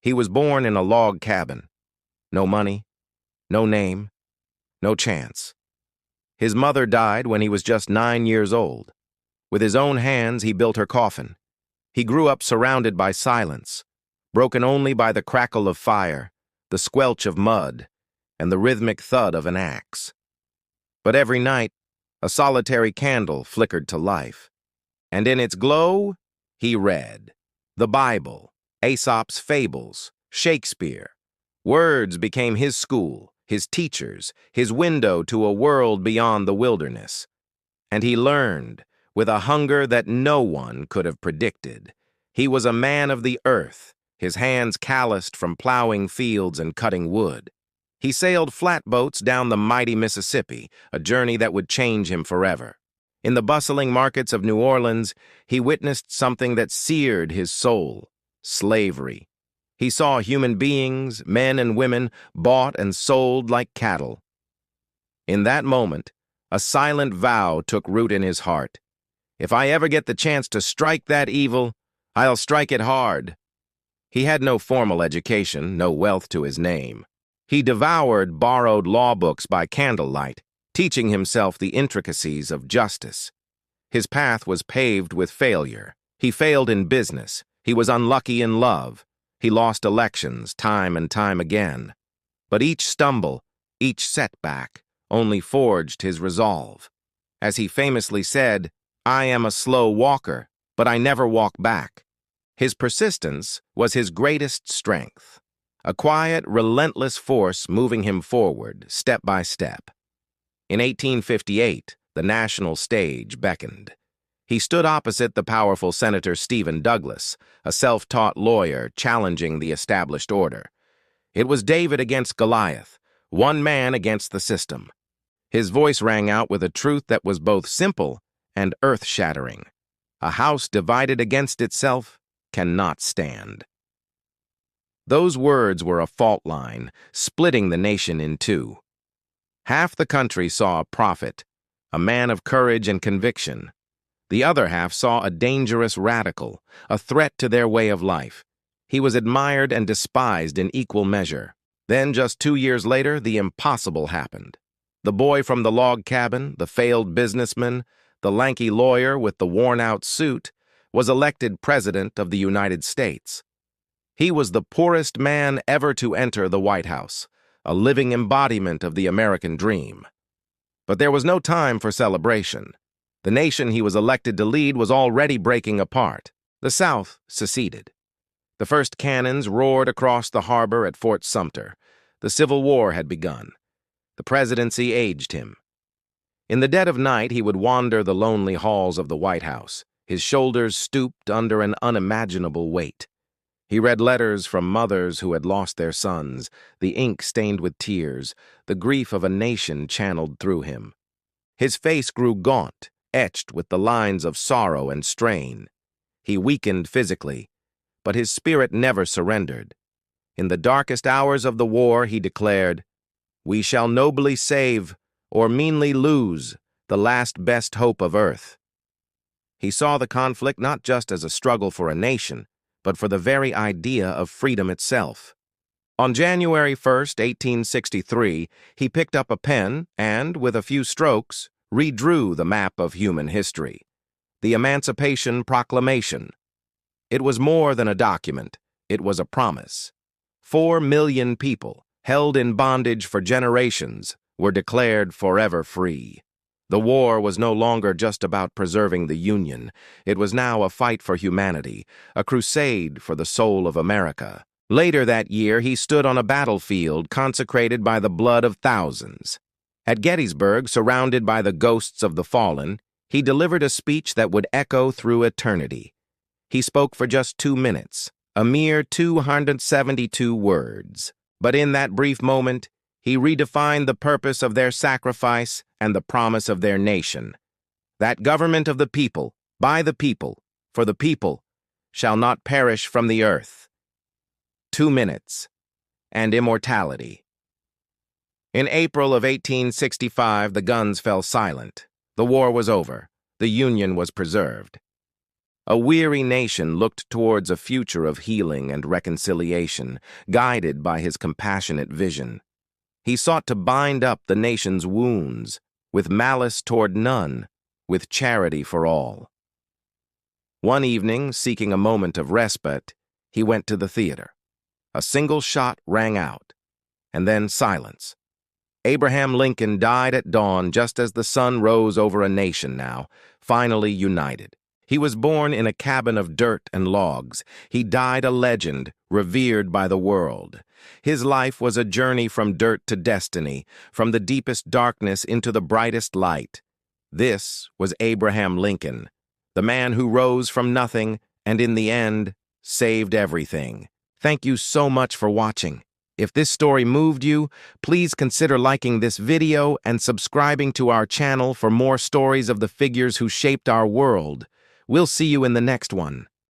He was born in a log cabin. No money, no name, no chance. His mother died when he was just 9 years old. With his own hands, he built her coffin. He grew up surrounded by silence, broken only by the crackle of fire, the squelch of mud, and the rhythmic thud of an axe. But every night, a solitary candle flickered to life, and in its glow, he read the Bible, Aesop's fables, Shakespeare. Words became his school, his teachers, his window to a world beyond the wilderness. And he learned, with a hunger that no one could have predicted. He was a man of the earth, his hands calloused from plowing fields and cutting wood. He sailed flatboats down the mighty Mississippi, a journey that would change him forever. In the bustling markets of New Orleans, he witnessed something that seared his soul: slavery. He saw human beings, men and women, bought and sold like cattle. In that moment, a silent vow took root in his heart. If I ever get the chance to strike that evil, I'll strike it hard. He had no formal education, no wealth to his name. He devoured borrowed law books by candlelight, teaching himself the intricacies of justice. His path was paved with failure. He failed in business. He was unlucky in love. He lost elections time and time again. But each stumble, each setback, only forged his resolve. As he famously said, "I am a slow walker, but I never walk back." His persistence was his greatest strength, a quiet, relentless force moving him forward, step by step. In 1858, the national stage beckoned. He stood opposite the powerful Senator Stephen Douglas, a self-taught lawyer challenging the established order. It was David against Goliath, one man against the system. His voice rang out with a truth that was both simple and earth-shattering. A house divided against itself cannot stand. Those words were a fault line, splitting the nation in two. Half the country saw a prophet, a man of courage and conviction. The other half saw a dangerous radical, a threat to their way of life. He was admired and despised in equal measure. Then, just 2 years later, the impossible happened. The boy from the log cabin, the failed businessman, the lanky lawyer with the worn-out suit, was elected President of the United States. He was the poorest man ever to enter the White House, a living embodiment of the American dream. But there was no time for celebration. The nation he was elected to lead was already breaking apart. The South seceded. The first cannons roared across the harbor at Fort Sumter. The Civil War had begun. The presidency aged him. In the dead of night, he would wander the lonely halls of the White House, his shoulders stooped under an unimaginable weight. He read letters from mothers who had lost their sons, the ink stained with tears, the grief of a nation channeled through him. His face grew gaunt, etched with the lines of sorrow and strain. He weakened physically, but his spirit never surrendered. In the darkest hours of the war, he declared, "We shall nobly save, or meanly lose, the last best hope of earth." He saw the conflict not just as a struggle for a nation, but for the very idea of freedom itself. On January 1st, 1863, he picked up a pen and, with a few strokes, redrew the map of human history, the Emancipation Proclamation. It was more than a document, it was a promise. 4 million people, held in bondage for generations, were declared forever free. The war was no longer just about preserving the Union. It was now a fight for humanity, a crusade for the soul of America. Later that year, he stood on a battlefield consecrated by the blood of thousands. At Gettysburg, surrounded by the ghosts of the fallen, he delivered a speech that would echo through eternity. He spoke for just 2 minutes, a mere 272 words. But in that brief moment, he redefined the purpose of their sacrifice and the promise of their nation. That government of the people, by the people, for the people, shall not perish from the earth. 2 minutes, and immortality. In April of 1865, the guns fell silent. The war was over. The Union was preserved. A weary nation looked towards a future of healing and reconciliation, guided by his compassionate vision. He sought to bind up the nation's wounds, with malice toward none, with charity for all. One evening, seeking a moment of respite, he went to the theater. A single shot rang out, and then silence. Abraham Lincoln died at dawn just as the sun rose over a nation now, finally united. He was born in a cabin of dirt and logs. He died a legend, revered by the world. His life was a journey from dirt to destiny, from the deepest darkness into the brightest light. This was Abraham Lincoln, the man who rose from nothing and in the end saved everything. Thank you so much for watching. If this story moved you, please consider liking this video and subscribing to our channel for more stories of the figures who shaped our world. We'll see you in the next one.